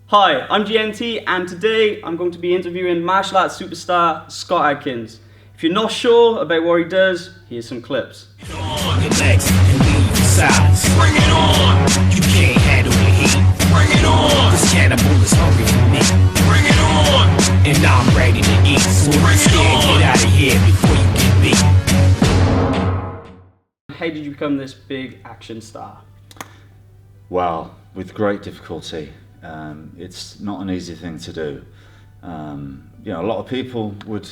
Hi, I'm GNT and today I'm going to be interviewing martial arts superstar Scott Adkins. If you're not sure about what he does, here's some clips. Bring it on! You can't handle the heat. Bring it on! This cannibal is hungry for me. Bring it on! And I'm ready to eat. So bring it on! Get out of here before you get beat. How did you become this big action star? Well, with great difficulty. It's not an easy thing to do. A lot of people would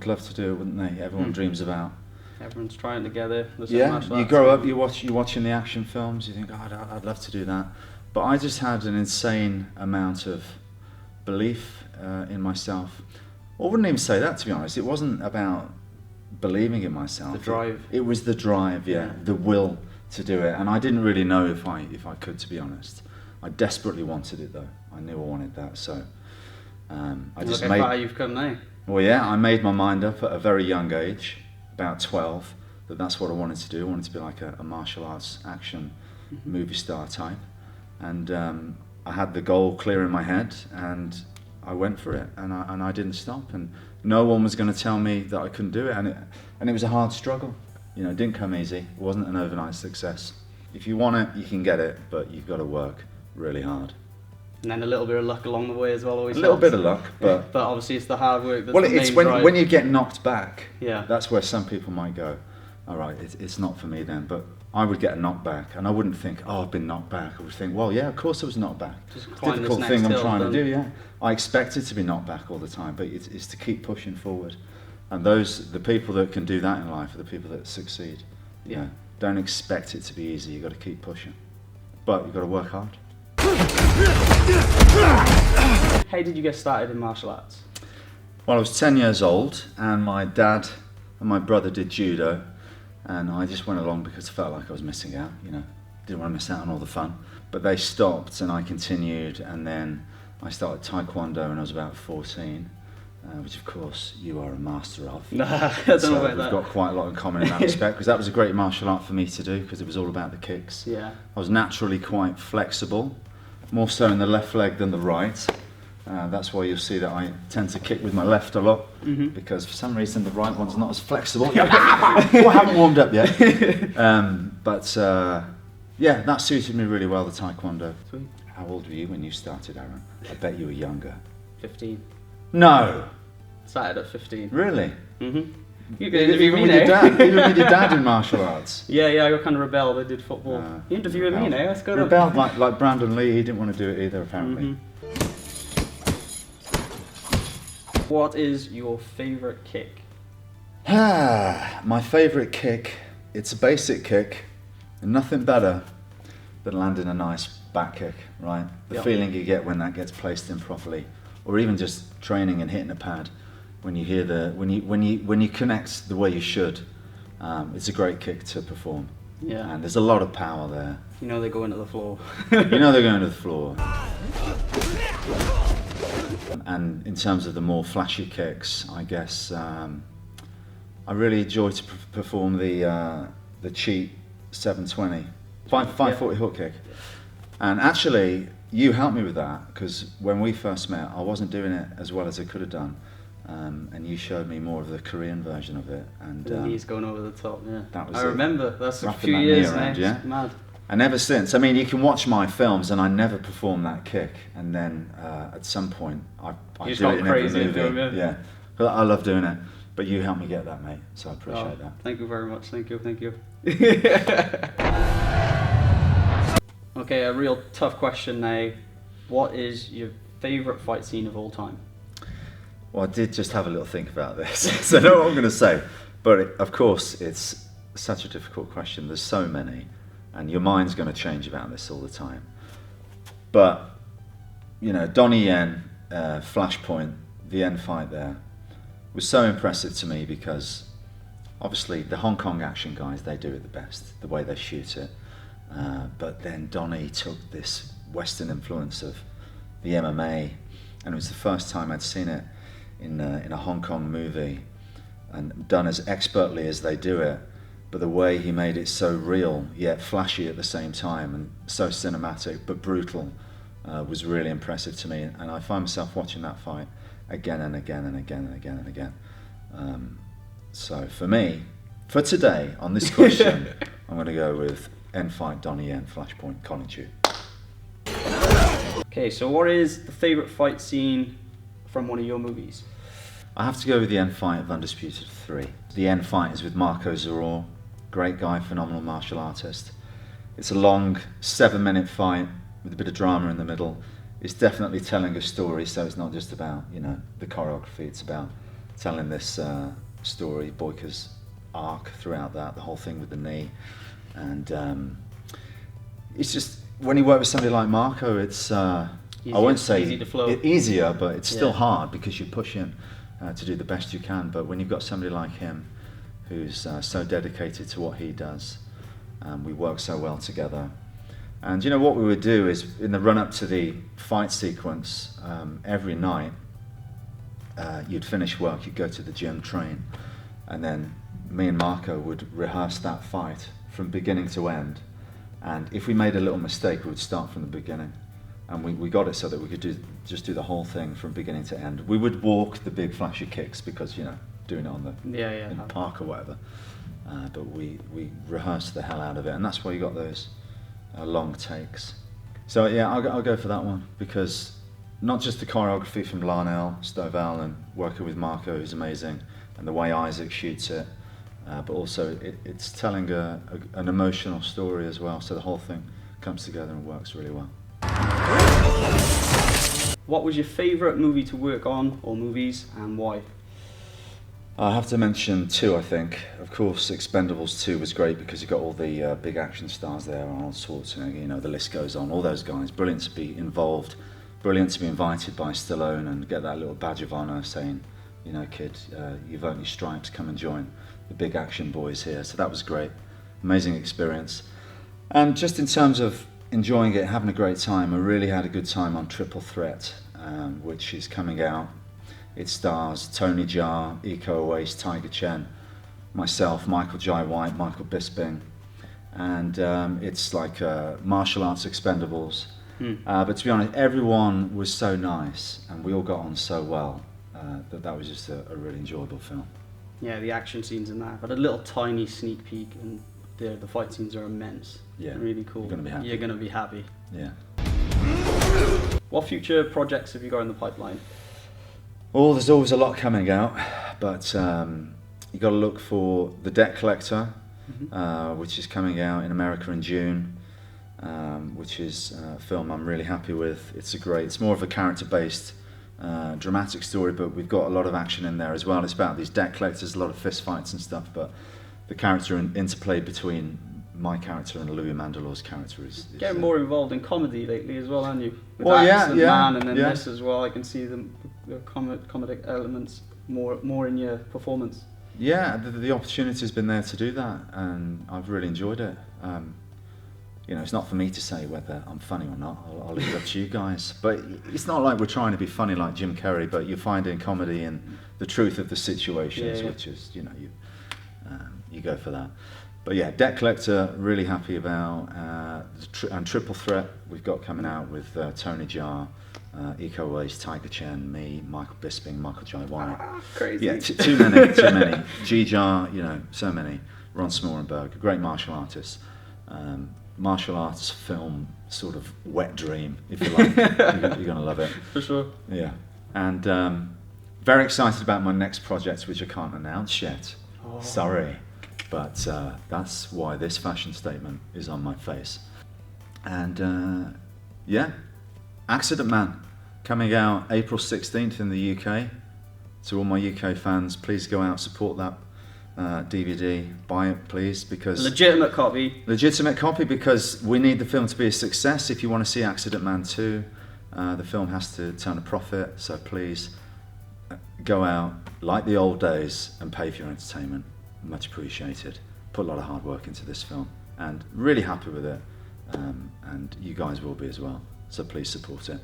love to do it, wouldn't they? Everyone dreams about. Everyone's trying together. You grow up, you're watching the action films, you think, oh, I'd love to do that. But I just had an insane amount of belief in myself. I wouldn't even say that, to be honest. It wasn't about believing in myself. The drive. It was the drive, the will to do it. And I didn't really know if I could, to be honest. I desperately wanted it though. I knew I wanted that, so I just made. How far you've come now. Well, yeah, I made my mind up at a very young age, about 12, that's what I wanted to do. I wanted to be like a martial arts action movie star type, and I had the goal clear in my head, and I went for it, and I didn't stop, and no one was going to tell me that I couldn't do it, and it was a hard struggle. You know, it didn't come easy. It wasn't an overnight success. If you want it, you can get it, but you've got to work really hard. And then a little bit of luck along the way as well always helps. A little bit of luck, but obviously it's the hard work that's well, the main it's drive. when you get knocked back. Yeah. That's where some people might go, all right, it's not for me then. But I would get a knockback, and I wouldn't think, oh, I've been knocked back. I would think, well, yeah, of course I was knocked back. Just it's a difficult this thing next I'm trying hill, to do. Yeah, I expected to be knocked back all the time, but it's to keep pushing forward. And the people that can do that in life are the people that succeed. Yeah. Don't expect it to be easy. You've got to keep pushing, but you've got to work hard. How did you get started in martial arts? Well, I was 10 years old, and my dad and my brother did judo, and I just went along because I felt like I was missing out, didn't want to miss out on all the fun. But they stopped and I continued, and then I started Taekwondo when I was about 14, which of course you are a master of. Nah, I don't know about we've got quite a lot in common in that respect, because that was a great martial art for me to do, because it was all about the kicks. Yeah. I was naturally quite flexible, more so in the left leg than the right. That's why you'll see that I tend to kick with my left a lot, because for some reason the right one's not as flexible. I haven't warmed up yet. That suited me really well, the Taekwondo. Sweet. How old were you when you started, Aaron? I bet you were younger. 15. No! Started at 15. Really? Mm-hmm. You can interview me with now. Your dad, even with your dad in martial arts? Yeah, I got kind of rebelled. I did football. You interviewing me now, that's good. Rebelled like Brandon Lee, he didn't want to do it either, apparently. What is your favourite kick? My favourite kick, it's a basic kick, and nothing better than landing a nice back kick, right? The feeling you get when that gets placed in properly, or even just training and hitting a pad. When you hear when you connect the way you should, it's a great kick to perform. Yeah. And there's a lot of power there. You know they go into the floor. You know they're going to the floor. And in terms of the more flashy kicks, I guess I really enjoy to perform the cheat 720, 540 hook kick. And actually, you helped me with that, because when we first met, I wasn't doing it as well as I could have done. And you showed me more of the Korean version of it, and he's going over the top. Yeah, that was I remember. That's a wrapping few that knee years around, now. yeah? It's mad. And ever since, I mean, you can watch my films, and I never perform that kick. And then at some point, I just do got it in every crazy into movie. it, Yeah, but I love doing it. But you helped me get that, mate. So I appreciate that. Thank you very much. Thank you. Okay, a real tough question now. What is your favourite fight scene of all time? Well, I did just have a little think about this, so I know what I'm going to say. But of course, it's such a difficult question. There's so many, and your mind's going to change about this all the time. But, Donnie Yen, Flashpoint, the end fight there, was so impressive to me, because obviously the Hong Kong action guys, they do it the best, the way they shoot it. But then Donnie took this Western influence of the MMA, and it was the first time I'd seen it in a Hong Kong movie, and done as expertly as they do it, but the way he made it so real yet flashy at the same time, and so cinematic but brutal, was really impressive to me, and I find myself watching that fight again and again and again and again and again. So for me, for today, on this question, I'm going to go with End Fight Donnie Yen, Flashpoint, Konichiu. Okay, so what is the favourite fight scene from one of your movies? I have to go with the end fight of Undisputed 3. The end fight is with Marco Zaror, great guy, phenomenal martial artist. It's a long 7-minute fight with a bit of drama in the middle. It's definitely telling a story, so it's not just about, you know, the choreography. It's about telling this story, Boyka's arc throughout that, the whole thing with the knee. And it's just, when you work with somebody like Marco, it's, I won't say easy to flow. easier, but it's still hard because you push him to do the best you can. But when you've got somebody like him who's so dedicated to what he does, we work so well together. And you know what we would do is, in the run-up to the fight sequence, every night you'd finish work, you'd go to the gym, train, and then me and Marco would rehearse that fight from beginning to end. And if we made a little mistake, we would start from the beginning. And we got it so that we could just do the whole thing from beginning to end. We would walk the big flashy kicks because, you know, doing it on the in the park or whatever. But we rehearsed the hell out of it, and that's why you got those long takes. So yeah, I'll go for that one, because not just the choreography from Larnell, Stovall, and working with Marco, who's amazing, and the way Isaac shoots it, but also it's telling an emotional story as well, so the whole thing comes together and works really well. What was your favourite movie to work on, or movies, and why? I have to mention two, I think. Of course, Expendables 2 was great because you got all the big action stars there, Arnold Schwarzenegger, you know, the list goes on, all those guys. Brilliant to be involved, brilliant to be invited by Stallone and get that little badge of honour saying, you know, kid, you've earned your stripes, come and join the big action boys here. So that was great, amazing experience. And just in terms of enjoying it, having a great time, I really had a good time on Triple Threat, which is coming out. It stars Tony Jaa, Iko Uwais, Tiger Chen, myself, Michael Jai White, Michael Bisping, and it's like martial arts Expendables. But to be honest, everyone was so nice, and we all got on so well that was just a really enjoyable film. Yeah, the action scenes in that, but a little tiny sneak peek, and the fight scenes are immense. Yeah, really cool. You're gonna be happy. Yeah. What future projects have you got in the pipeline? Oh, there's always a lot coming out, but you got to look for The Debt Collector, which is coming out in America in June, which is a film I'm really happy with. It's more of a character-based dramatic story, but we've got a lot of action in there as well. It's about these debt collectors, a lot of fist fights and stuff, but the character interplay between my character and Louis Mandalore's character is getting more involved in comedy lately as well, aren't you? With well, Man, and then this as well. I can see the comedic elements more in your performance. Yeah, the opportunity's been there to do that, and I've really enjoyed it. You know, it's not for me to say whether I'm funny or not. I'll leave it up to you guys. But it's not like we're trying to be funny like Jim Carrey, but you're finding comedy in the truth of the situations, which is, you know, you go for that. But yeah, Debt Collector, really happy about, and Triple Threat we've got coming out with Tony Jaa, Iko Uwais, Tiger Chen, me, Michael Bisping, Michael Jai White. Crazy. Yeah, too many. G-Jar, you know, so many. Ron Smorenberg, a great martial artist. Martial arts film sort of wet dream, if you like. You're going to love it. For sure. Yeah. And very excited about my next project, which I can't announce yet. Oh. Sorry. But that's why this fashion statement is on my face. And yeah, Accident Man, coming out April 16th in the UK. To all my UK fans, please go out, support that DVD, buy it please, because... Legitimate copy, because we need the film to be a success. If you want to see Accident Man 2, the film has to turn a profit, so please go out like the old days and pay for your entertainment. Much appreciated. Put a lot of hard work into this film and really happy with it, and you guys will be as well, so please support it.